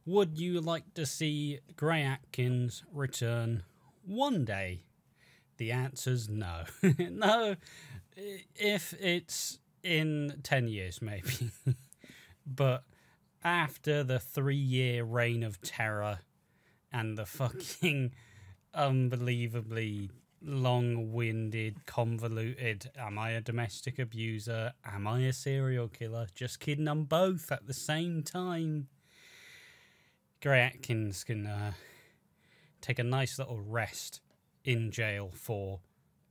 Would you like to see Grey Atkins return one day? The answer's no. No, if it's in 10 years, maybe. But after the 3-year reign of terror and the fucking unbelievably long-winded, convoluted, am I a domestic abuser? Am I a serial killer? Just kidding, I'm both at the same time. Grey Atkins can take a nice little rest in jail for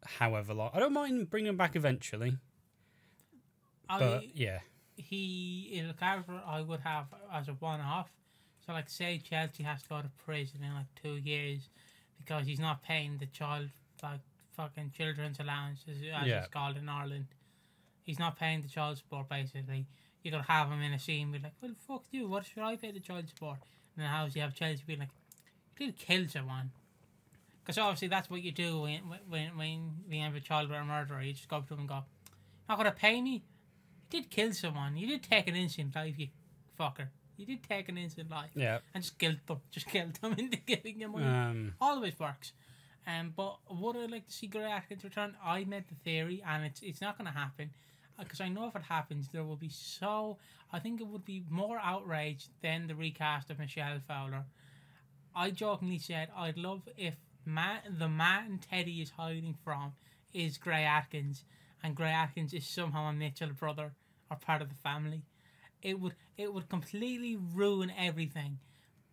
however long. I don't mind bringing him back eventually. But, yeah. He is a character I would have as a one-off. So, like, say Chelsea has to go to prison in, like, 2 years because he's not paying the child, like, fucking children's allowance, as it's called in Ireland. He's not paying the child support, basically. You could have him in a scene be like, well, fuck you, what should I pay the child support? And then how do you have Chelsea be like, you did kill someone. Because obviously that's what you do when you have a child with a murderer. You just go up to him and go, not going to pay me? You did kill someone. You did take an innocent life, you fucker. You did take an innocent life. Yeah. And just guilt them into giving you money. Always works. But would I like to see Grey Atkins return? I made the theory, and it's not going to happen. Because I know if it happens, there will be I think it would be more outrage than the recast of Michelle Fowler. I jokingly said I'd love if the man Teddy is hiding from is Grey Atkins, and Grey Atkins is somehow a Mitchell brother or part of the family. It would completely ruin everything.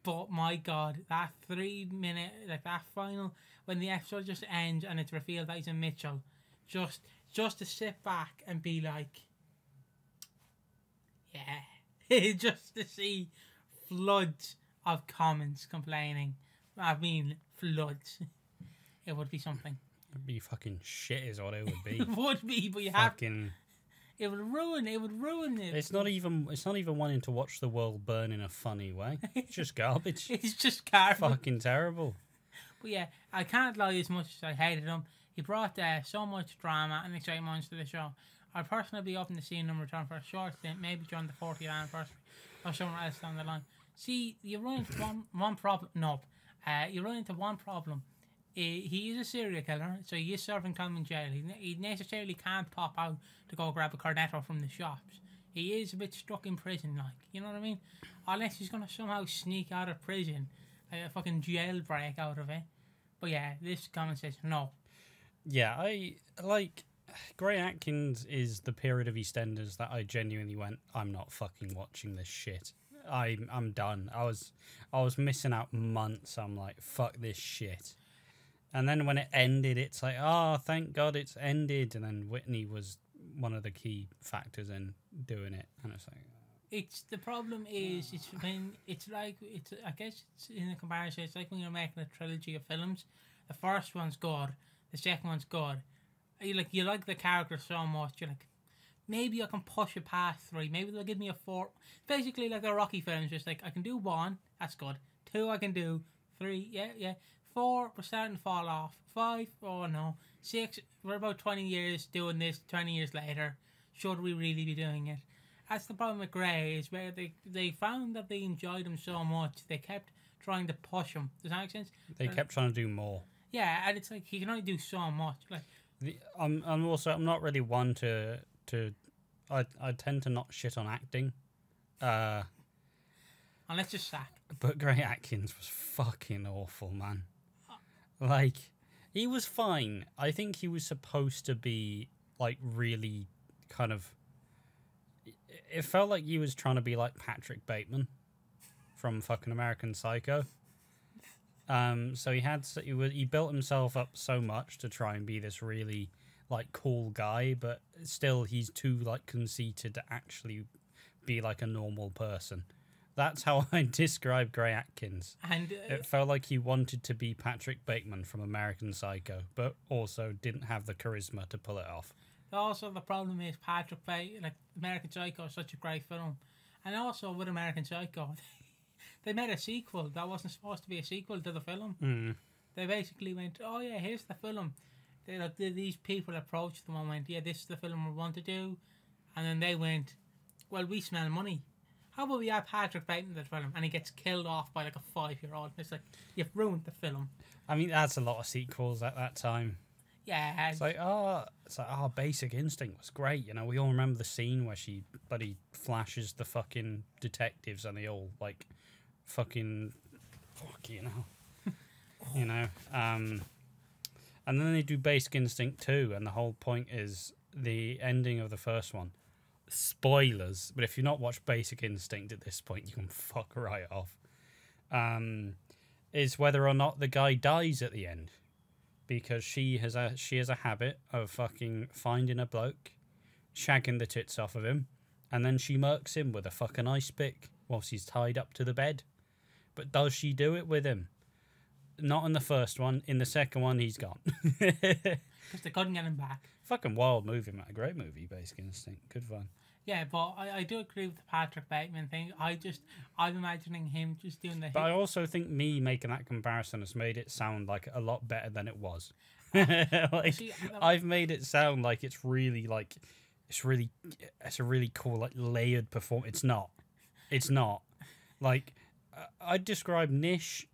But my God, that 3-minute, like that final, when the episode just ends and it's revealed that he's a Mitchell, just to sit back and be like, yeah, just to see floods of comments complaining. I mean, floods. It would be something. It'd be fucking shit is what it would be. It would be, but you fucking... It would ruin it. It's not even wanting to watch the world burn in a funny way. It's just garbage. It's just garbage. Fucking terrible. But yeah, I can't lie as much as I hated him. He brought so much drama and excitement to the show. I'd personally be open to seeing him return for a short stint, maybe during the 40th anniversary or somewhere else down the line. See, you run into one problem. No, you run into one problem. He is a serial killer, so he is serving time in jail. He necessarily can't pop out to go grab a cornetto from the shops. He is a bit stuck in prison, like, you know what I mean? Unless he's going to somehow sneak out of prison, like a fucking jailbreak out of it. But yeah, this comment says no. Yeah, I like Grey Atkins is the period of EastEnders that I genuinely went, I'm not fucking watching this shit. I'm done. I was missing out months. I'm like, fuck this shit. And then when it ended, it's like, oh, thank God it's ended. And then Whitney was one of the key factors in doing it. And it's like, the problem is, I guess it's in a comparison, it's like when you're making a trilogy of films. The first one's good, the second one's good. You like the character so much, you're like, maybe I can push it past 3. Maybe they'll give me a 4. Basically, like the Rocky films, just like, I can do 1, that's good. 2, I can do. 3, yeah. 4, we're starting to fall off. 5, oh no. 6, we're about 20 years doing this, 20 years later. Should we really be doing it? That's the problem with Grey, is where they found that they enjoyed him so much, they kept trying to push him. Does that make sense? They kept trying to do more. Yeah, and it's like, he can only do so much. Like, I'm not really one to I tend to not shit on acting. Unless you're sack. But Grey Atkins was fucking awful, man. Like, he was fine. I think he was supposed to be, like, really kind of... It felt like he was trying to be like Patrick Bateman from fucking American Psycho. So he built himself up so much to try and be this really, like, cool guy, but still he's too, like, conceited to actually be like a normal person. That's how I describe Grey Atkins. And it felt like he wanted to be Patrick Bateman from American Psycho, but also didn't have the charisma to pull it off. Also, the problem is Patrick Bateman, like, American Psycho is such a great film. And also with American Psycho, they made a sequel that wasn't supposed to be a sequel to the film. Mm. They basically went, oh yeah, here's the film. These people approached them and went, yeah, this is the film we want to do. And then they went, well, we smell money. How about we have Patrick Bateman in the film and he gets killed off by like a 5-year-old? It's like, you've ruined the film. I mean, that's a lot of sequels at that time. Yeah. It's like, Basic Instinct was great. You know, we all remember the scene where she bloody flashes the fucking detectives and they all, like, fucking, you know. And then they do Basic Instinct 2, and the whole point is the ending of the first one. Spoilers, but if you've not watched Basic Instinct at this point, you can fuck right off. Is whether or not the guy dies at the end, because she has a habit of fucking finding a bloke, shagging the tits off of him, and then she murks him with a fucking ice pick whilst he's tied up to the bed. But does she do it with him? Not in the first one. In the second one, he's gone. Because they couldn't get him back. Fucking wild movie, man. A great movie, Basic Instinct. Good fun. Yeah, but I do agree with the Patrick Bateman thing. I'm imagining him just doing the... But I also think me making that comparison has made it sound like a lot better than it was. I've made it sound like it's really it's a really cool, like, layered performance. It's not. Like, I'd describe Nish,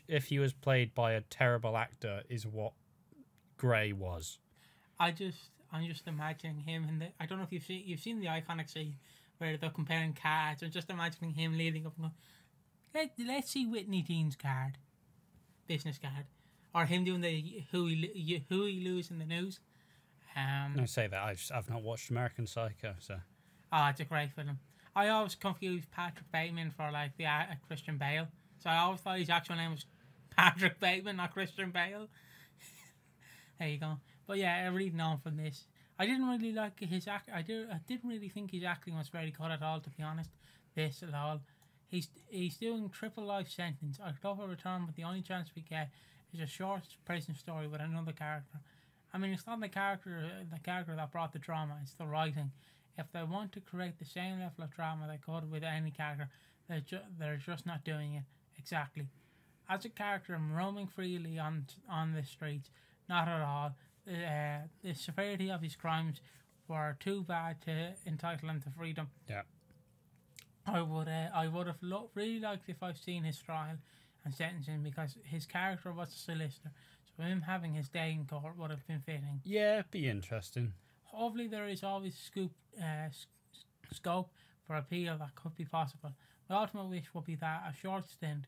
if he was played by a terrible actor, is what Grey was. I'm just imagining him, and I don't know if you've seen the iconic scene where they're comparing cards. I'm just imagining him leading up and going, let's see Whitney Dean's card, business card, or him doing the who he lose in the news. I say that I've not watched American Psycho, so. Oh, it's a great film. I always confused Patrick Bateman for like the Christian Bale, so I always thought his actual name was Patrick Bateman, not Christian Bale. There you go. But yeah, reading on from this, I didn't really like his act. I didn't really think his acting was very good at all, to be honest. This at all. He's doing triple life sentence. October return, but the only chance we get is a short prison story with another character. I mean, it's not the character that brought the drama. It's the writing. If they want to create the same level of drama they could with any character, they're just not doing it exactly. As a character roaming freely on the streets, not at all. The severity of his crimes were too bad to entitle him to freedom. Yeah. I would have really liked if I've seen his trial and sentencing, because his character was a solicitor, so him having his day in court would have been fitting. Yeah, it'd be interesting. Hopefully there is always scope for appeal that could be possible. My ultimate wish would be that a short stint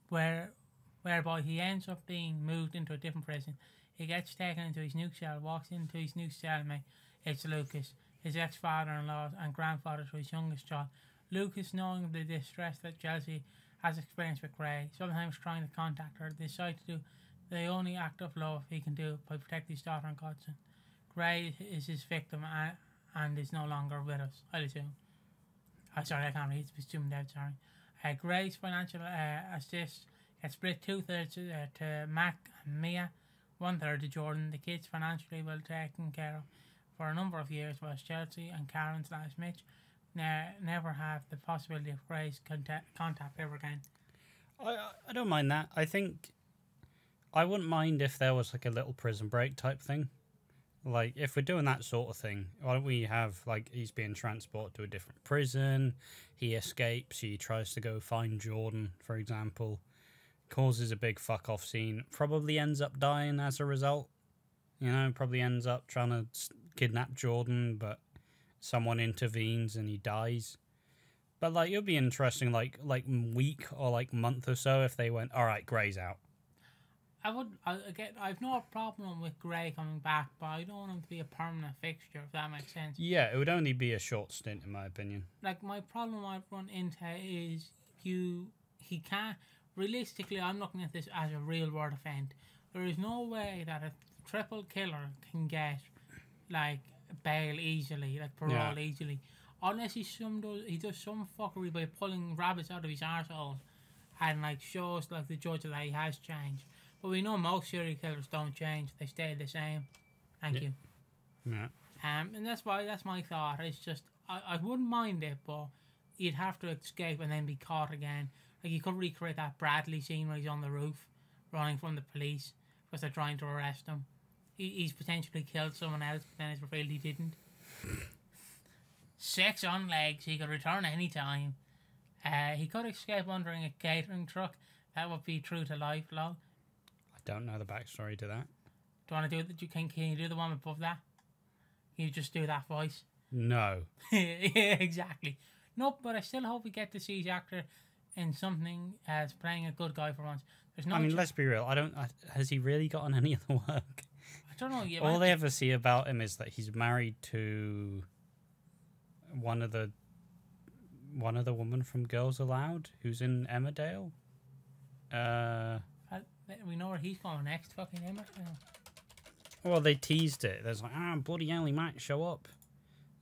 whereby he ends up being moved into a different prison. He gets taken into his new cell, walks into his new cellmate. It's Lucas, his ex-father-in-law and grandfather to his youngest child. Lucas, knowing the distress that Chelsea has experienced with Grey, sometimes trying to contact her, decides to do the only act of love he can do by protecting his daughter and godson. Grey is his victim and is no longer with us, I'll assume. Sorry, I can't read, it's zoomed out, sorry. Grey's financial assist gets split 2/3 to Mac and Mia, 1/3 to Jordan. The kids financially well taken care of for a number of years, whilst Chelsea and Karen / Mitch never have the possibility of Grey's contact ever again. I don't mind that. I think I wouldn't mind if there was like a little prison break type thing. Like, if we're doing that sort of thing, why don't we have, like, he's being transported to a different prison, he escapes, he tries to go find Jordan, for example, causes a big fuck-off scene, probably ends up dying as a result, you know, probably ends up trying to kidnap Jordan, but someone intervenes and he dies. But, like, it would be interesting, like week or, like, month or so if they went, alright, Grey's out. I've no problem with Grey coming back, but I don't want him to be a permanent fixture, if that makes sense. Yeah, it would only be a short stint, in my opinion. Like, my problem I've run into is he can't, realistically, I'm looking at this as a real world event. There is no way that a triple killer can get, like, bail easily, like parole easily, unless he does some fuckery by pulling rabbits out of his arsehole and, like, shows, like, the judge that he has changed. But we know most serial killers don't change; they stay the same. Thank you. Yeah. And that's my thought. It's just I wouldn't mind it, but you'd have to escape and then be caught again. Like, you could recreate that Bradley scene where he's on the roof, running from the police because they're trying to arrest him. He's potentially killed someone else, but then it's revealed he didn't. 6 on legs. He could return any time. He could escape under a catering truck. That would be true to life, lol. I don't know the backstory to that. Do you want to do it? Can you do the one above that? Can you just do that voice? No. Yeah, exactly. Nope, but I still hope we get to see the actor in something as playing a good guy for once. There's no. I mean, let's be real. Has he really gotten any other work? I don't know. All they ever see about him is that he's married to one of the women from Girls Aloud, who's in Emmerdale. We know where he's going next. Fucking Emmerdale. Well, they teased it. There's like, bloody hell, he might show up.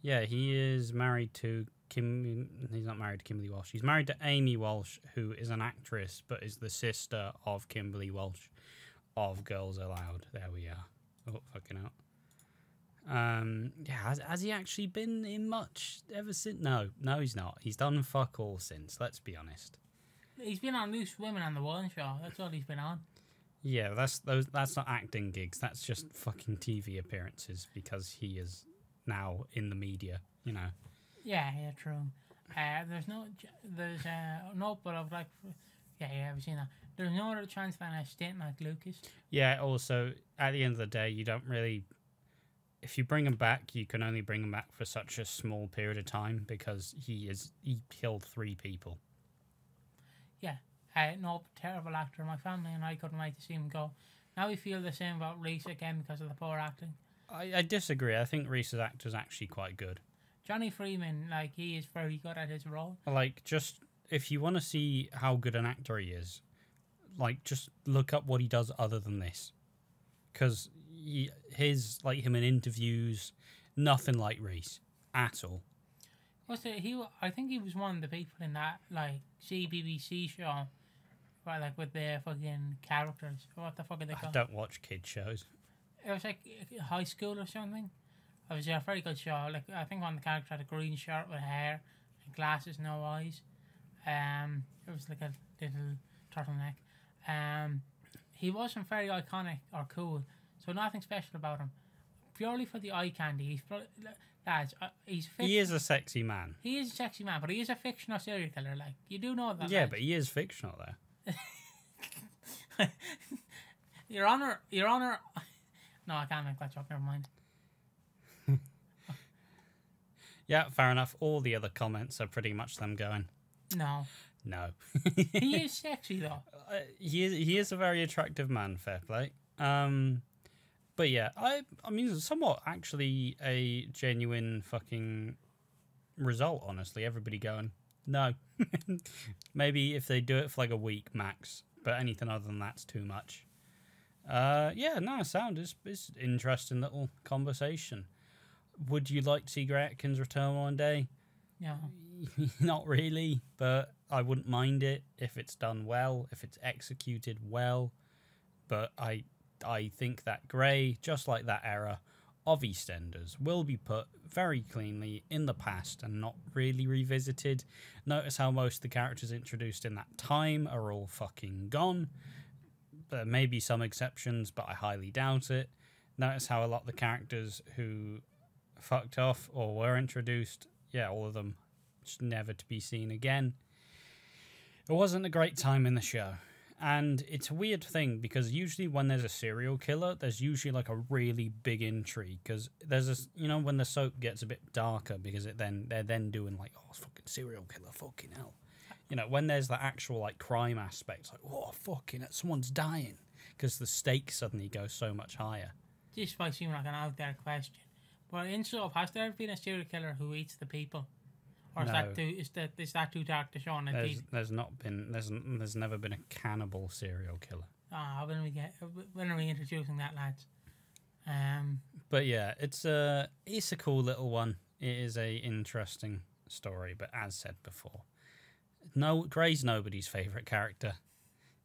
Yeah, he is married to Kim. He's not married to Kimberly Walsh. He's married to Amy Walsh, who is an actress, but is the sister of Kimberly Walsh of Girls Aloud. There we are. Oh, fucking hell. Yeah, has he actually been in much ever since? No, he's not. He's done fuck all since. Let's be honest. He's been on Loose Women and The One Show. That's all he's been on. Yeah, that's not acting gigs. That's just fucking TV appearances because he is now in the media. You know. Yeah, true. There's no, but I've like, yeah, I've seen that. There's no other chance than a stint like Lucas. Yeah. Also, at the end of the day, you don't really. If you bring him back, you can only bring him back for such a small period of time because he killed 3 people. Yeah. No, terrible actor. My family and I couldn't wait to see him go. Now we feel the same about Reese again because of the poor acting. I disagree. I think Reese's actor's actually quite good. Johnny Freeman, like, he is very good at his role. Like, just, if you want to see how good an actor he is, like, just look up what he does other than this. Because him in interviews, nothing like Reese at all. I think he was one of the people in that, like, BBC show, where, like, with their fucking characters. What the fuck are they called? I don't watch kid shows. It was like high school or something. It was a very good show. Like, I think one of the characters had a green shirt with hair and glasses, no eyes. It was like a little turtleneck. He wasn't very iconic or cool, so nothing special about him. Purely for the eye candy. He is a sexy man. He is a sexy man, but he is a fictional serial killer. Like, you do know that. Yeah, like. But he is fictional though. Your Honor. No, I can't make that joke. Never mind. Yeah, fair enough. All the other comments are pretty much them going. No. He is sexy though. He is a very attractive man. Fair play. But yeah, I mean, somewhat actually a genuine fucking result. Honestly, everybody going no. Maybe if they do it for like a week max, but anything other than that's too much. Yeah, no, sound is interesting little conversation. Would you like to see Gray Atkins return one day? Yeah. Not really, but I wouldn't mind it if it's done well, if it's executed well. But I think that Gray, just like that era of EastEnders, will be put very cleanly in the past and not really revisited. Notice how most of the characters introduced in that time are all fucking gone. There may be some exceptions, but I highly doubt it. Notice how a lot of the characters who fucked off or were introduced, yeah, all of them just never to be seen again. It wasn't a great time in the show. And it's a weird thing because usually when there's a serial killer, there's usually like a really big intrigue because there's a, when the soap gets a bit darker because they're then doing like, oh, fucking serial killer, fucking hell. When there's the actual like crime aspect, like, oh, fucking hell, someone's dying because the stakes suddenly go so much higher. This might seem like an out there question, but in soap, has there ever been a serial killer who eats the people? Or is that too dark to show on a TV? There's never been a cannibal serial killer. When are we introducing that, lads? But yeah, it's a cool little one. It is a interesting story, but as said before, Gray's nobody's favourite character.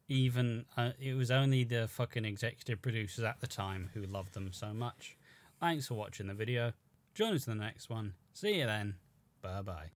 Even it was only the fucking executive producers at the time who loved them so much. Thanks for watching the video. Join us in the next one. See you then. Bye bye.